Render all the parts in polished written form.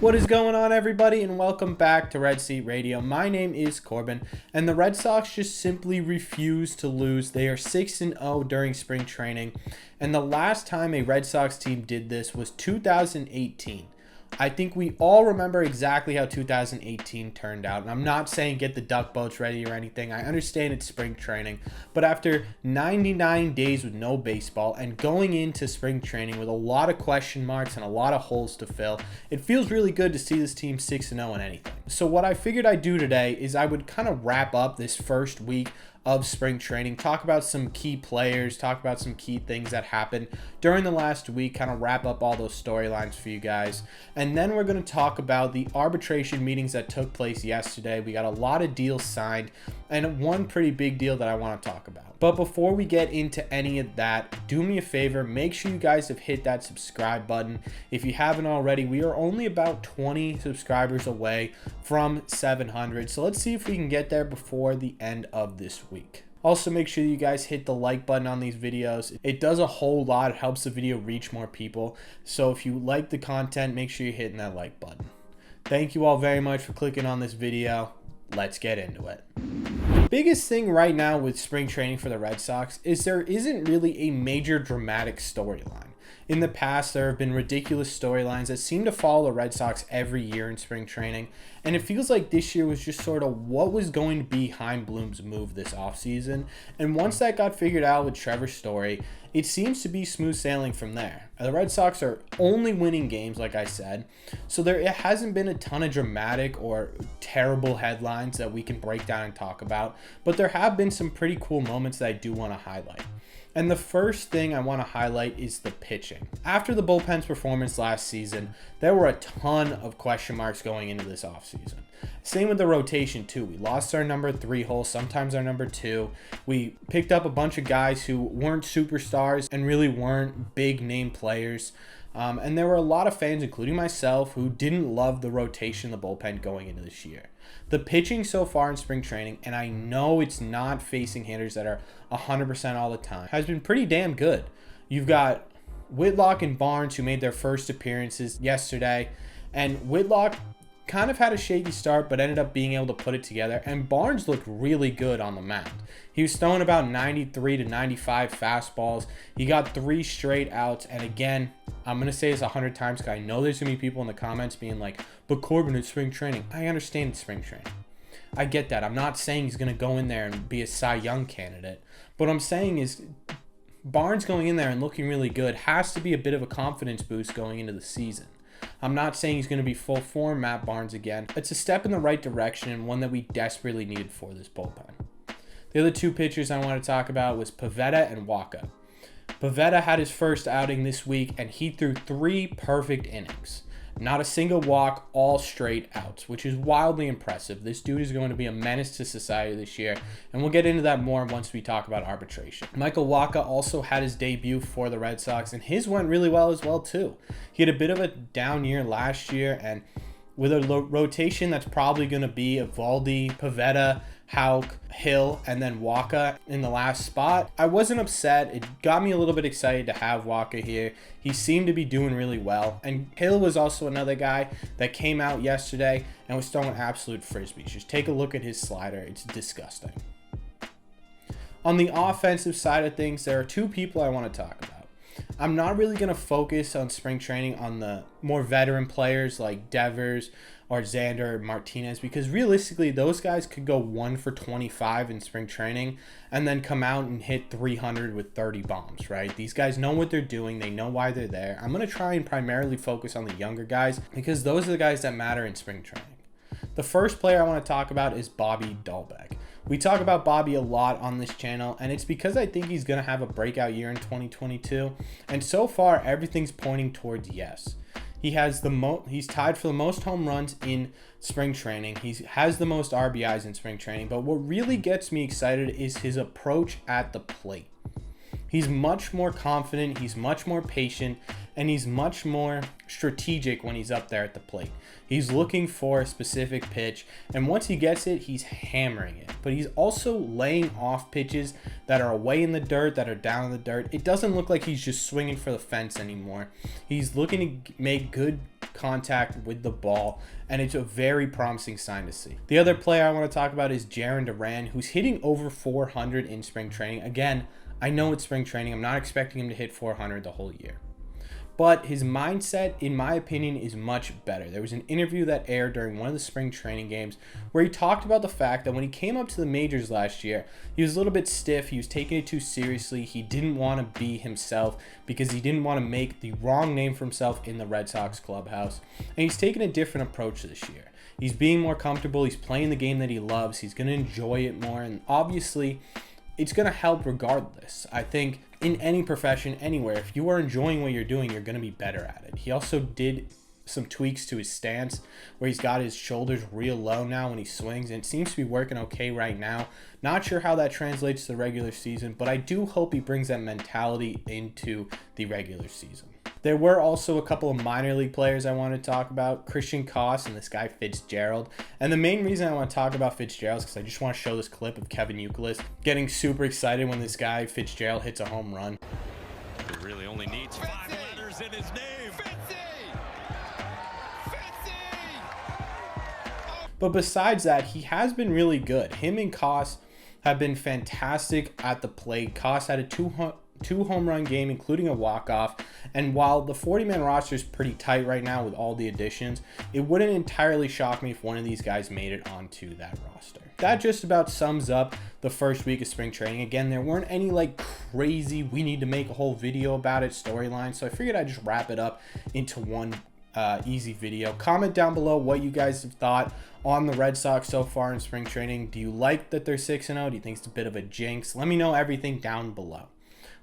What is going on, everybody, and welcome back to Red Seat Radio. My name is Corbin, and the Red Sox just simply refuse to lose. They are 6-0 during spring training, and the last time a Red Sox team did this was 2018. I think we all remember exactly how 2018 turned out. And I'm not saying get the duck boats ready or anything. I understand it's spring training. But after 99 days with no baseball and going into spring training with a lot of question marks and a lot of holes to fill, it feels really good to see this team 6-0 in anything. So what I figured I'd do today is I would kind of wrap up this first week of spring training, talk about some key players, talk about some key things that happened during the last week, kind of wrap up all those storylines for you guys. And then we're going to talk about the arbitration meetings that took place yesterday. We got a lot of deals signed and one pretty big deal that I want to talk about. But before we get into any of that, do me a favor, make sure you guys have hit that subscribe button. If you haven't already, we are only about 20 subscribers away from 700. So let's see if we can get there before the end of this week. Also, make sure you guys hit the like button on these videos. It does a whole lot. It helps the video reach more people. So if you like the content, make sure you're hitting that like button. Thank you all very much for clicking on this video. Let's get into it. The biggest thing right now with spring training for the Red Sox is there isn't really a major dramatic storyline. In the past, there have been ridiculous storylines that seem to follow the Red Sox every year in spring training, and it feels like this year was just sort of what was going to be Chaim Bloom's move this offseason. And once that got figured out with Trevor Story, it seems to be smooth sailing from there. The Red Sox are only winning games, like I said, so it hasn't been a ton of dramatic or terrible headlines that we can break down and talk about, but there have been some pretty cool moments that I do want to highlight. And the first thing I want to highlight is the pitching. After the bullpen's performance last season, there were a ton of question marks going into this offseason. Same with the rotation too. We lost our number 3 hole, sometimes our number 2. We picked up a bunch of guys who weren't superstars and really weren't big name players. And there were a lot of fans, including myself, who didn't love the rotation of the bullpen going into this year. The pitching so far in spring training, and I know it's not facing hitters that are 100% all the time, has been pretty damn good. You've got Whitlock and Barnes, who made their first appearances yesterday, and Whitlock kind of had a shaky start but ended up being able to put it together, and Barnes looked really good on the mound. He was throwing about 93 to 95 fastballs. He got 3 straight outs, and again, I'm going to say this 100 times because I know there's going to be people in the comments being like, but Corbin, it's spring training. I understand it's spring training. I get that. I'm not saying he's going to go in there and be a Cy Young candidate. But what I'm saying is Barnes going in there and looking really good has to be a bit of a confidence boost going into the season. I'm not saying he's going to be full form Matt Barnes again. It's a step in the right direction and one that we desperately needed for this bullpen. The other 2 pitchers I want to talk about was Pivetta and Wacha. Pivetta had his first outing this week and he threw 3 perfect innings. Not a single walk, all straight outs, which is wildly impressive. This dude is going to be a menace to society this year, and we'll get into that more once we talk about arbitration. Michael Wacha also had his debut for the Red Sox, and his went really well as well, too. He had a bit of a down year last year, and with a rotation that's probably going to be Eovaldi, Pivetta, Houck, Hill, and then Wacha in the last spot, I wasn't upset. It got me a little bit excited to have Wacha here. He seemed to be doing really well. And Hill was also another guy that came out yesterday and was throwing absolute frisbees. Just take a look at his slider. It's disgusting. On the offensive side of things, there are 2 people I want to talk about. I'm not really going to focus on spring training on the more veteran players like Devers or Xander or Martinez, because realistically those guys could go 1 for 25 in spring training and then come out and hit 300 with 30 bombs, right? These guys know what they're doing. They know why they're there. I'm going to try and primarily focus on the younger guys because those are the guys that matter in spring training. The first player I want to talk about is Bobby Dalbec. We talk about Bobby a lot on this channel, and it's because I think he's going to have a breakout year in 2022. And so far, everything's pointing towards yes. He's tied for the most home runs in spring training. He has the most RBIs in spring training. But what really gets me excited is his approach at the plate. He's much more confident, he's much more patient, and he's much more strategic when he's up there at the plate. He's looking for a specific pitch, and once he gets it, he's hammering it. But he's also laying off pitches that are away in the dirt, that are down in the dirt. It doesn't look like he's just swinging for the fence anymore. He's looking to make good contact with the ball, and it's a very promising sign to see. The other player I want to talk about is Jarren Duran, who's hitting over 400 in spring training. Again, I know it's spring training. I'm not expecting him to hit 400 the whole year. But his mindset, in my opinion, is much better. There was an interview that aired during one of the spring training games where he talked about the fact that when he came up to the majors last year, he was a little bit stiff. He was taking it too seriously. He didn't want to be himself because he didn't want to make the wrong name for himself in the Red Sox clubhouse. And he's taken a different approach this year. He's being more comfortable. He's playing the game that he loves. He's going to enjoy it more. And obviously, it's going to help regardless. I think in any profession, anywhere, if you are enjoying what you're doing, you're going to be better at it. He also did some tweaks to his stance where he's got his shoulders real low now when he swings, and it seems to be working okay right now. Not sure how that translates to the regular season, but I do hope he brings that mentality into the regular season. There were also a couple of minor league players I want to talk about, Christian Koss and this guy Fitzgerald. And the main reason I want to talk about Fitzgerald is because I just want to show this clip of Kevin Youkilis getting super excited when this guy Fitzgerald hits a home run. He really only needs 5 letters in his name. But besides that, he has been really good. Him and Koss have been fantastic at the plate. Koss had a two home run game, including a walk-off. And while the 40-man roster is pretty tight right now with all the additions, it wouldn't entirely shock me if one of these guys made it onto that roster. That just about sums up the first week of spring training. Again, there weren't any like crazy, we need to make a whole video about it storyline. So I figured I'd just wrap it up into one easy video. Comment down below what you guys have thought on the Red Sox so far in spring training. Do you like that they're 6-0? Do you think it's a bit of a jinx? Let me know everything down below.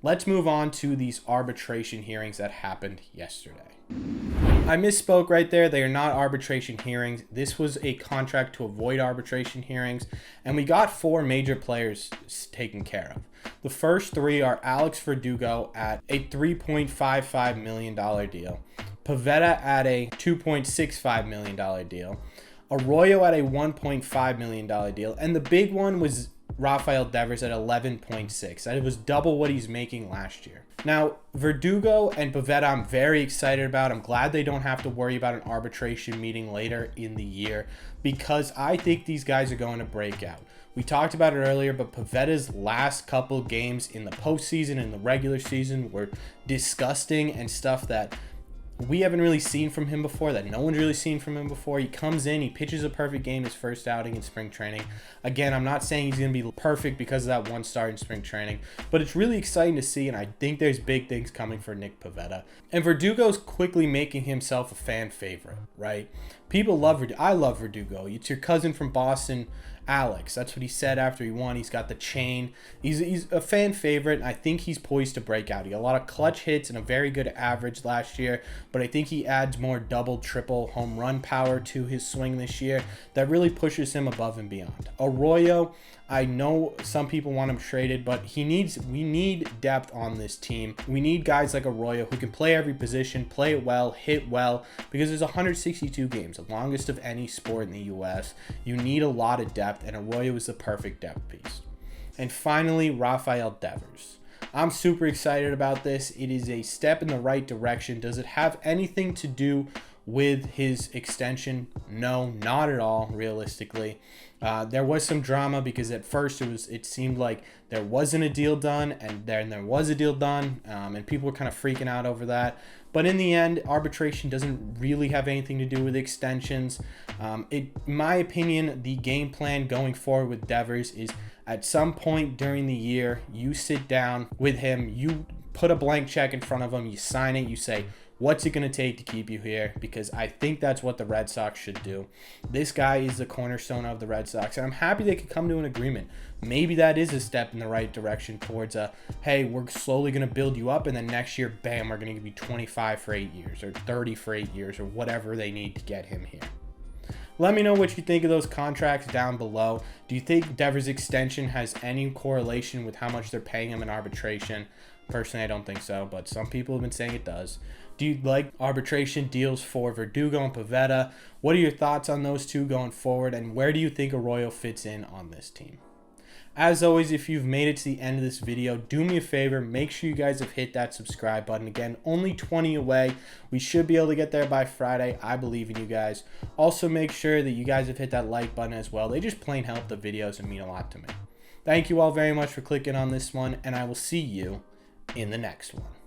Let's move on to these arbitration hearings that happened yesterday. I misspoke right there. They are not arbitration hearings. This was a contract to avoid arbitration hearings, and we got 4 major players taken care of. The first 3 are Alex Verdugo at a $3.55 million deal, Pivetta at a $2.65 million deal, Arroyo at a $1.5 million deal, and the big one was Rafael Devers at 11.6. That was double what he's making last year. Now, Verdugo and Pivetta, I'm very excited about. I'm glad they don't have to worry about an arbitration meeting later in the year because I think these guys are going to break out. We talked about it earlier, but Pivetta's last couple games in the postseason and the regular season were disgusting and stuff that we haven't really seen from him before, that no one's really seen from him before. He comes in, he pitches a perfect game his first outing in spring training. Again, I'm not saying he's going to be perfect because of that one start in spring training, but it's really exciting to see, and I think there's big things coming for Nick Pivetta. And Verdugo's quickly making himself a fan favorite, right? People love Verdugo. I love Verdugo. It's your cousin from Boston, Alex. That's what he said after he won. He's got the chain. He's a fan favorite, and I think he's poised to break out. He got a lot of clutch hits and a very good average last year, but I think he adds more double, triple home run power to his swing this year that really pushes him above and beyond. Arroyo, I know some people want him traded, but we need depth on this team. We need guys like Arroyo who can play every position, play it well, hit well, because there's 162 games, the longest of any sport in the U.S. You need a lot of depth, and Arroyo is the perfect depth piece. And finally, Rafael Devers. I'm super excited about this. It is a step in the right direction. Does it have anything to do with his extension? No, not at all, realistically. There was some drama because at first it seemed like there wasn't a deal done, and then there was a deal done, and people were kind of freaking out over that. But in the end, arbitration doesn't really have anything to do with extensions. In my opinion, the game plan going forward with Devers is at some point during the year, you sit down with him, you put a blank check in front of him, you sign it, you say, what's it going to take to keep you here? Because I think that's what the Red Sox should do. This guy is the cornerstone of the Red Sox, and I'm happy they could come to an agreement. Maybe that is a step in the right direction towards hey, we're slowly going to build you up, and then next year, bam, we're going to give you 25 for 8 years or 30 for 8 years or whatever they need to get him here. Let me know what you think of those contracts down below. Do you think Devers' extension has any correlation with how much they're paying him in arbitration? Personally, I don't think so, but some people have been saying it does. Do you like arbitration deals for Verdugo and Pivetta? What are your thoughts on those two going forward, and where do you think Arroyo fits in on this team? As always, if you've made it to the end of this video, do me a favor, make sure you guys have hit that subscribe button. Again, only 20 away. We should be able to get there by Friday. I believe in you guys. Also, make sure that you guys have hit that like button as well. They just plain help the videos and mean a lot to me. Thank you all very much for clicking on this one, and I will see you in the next one.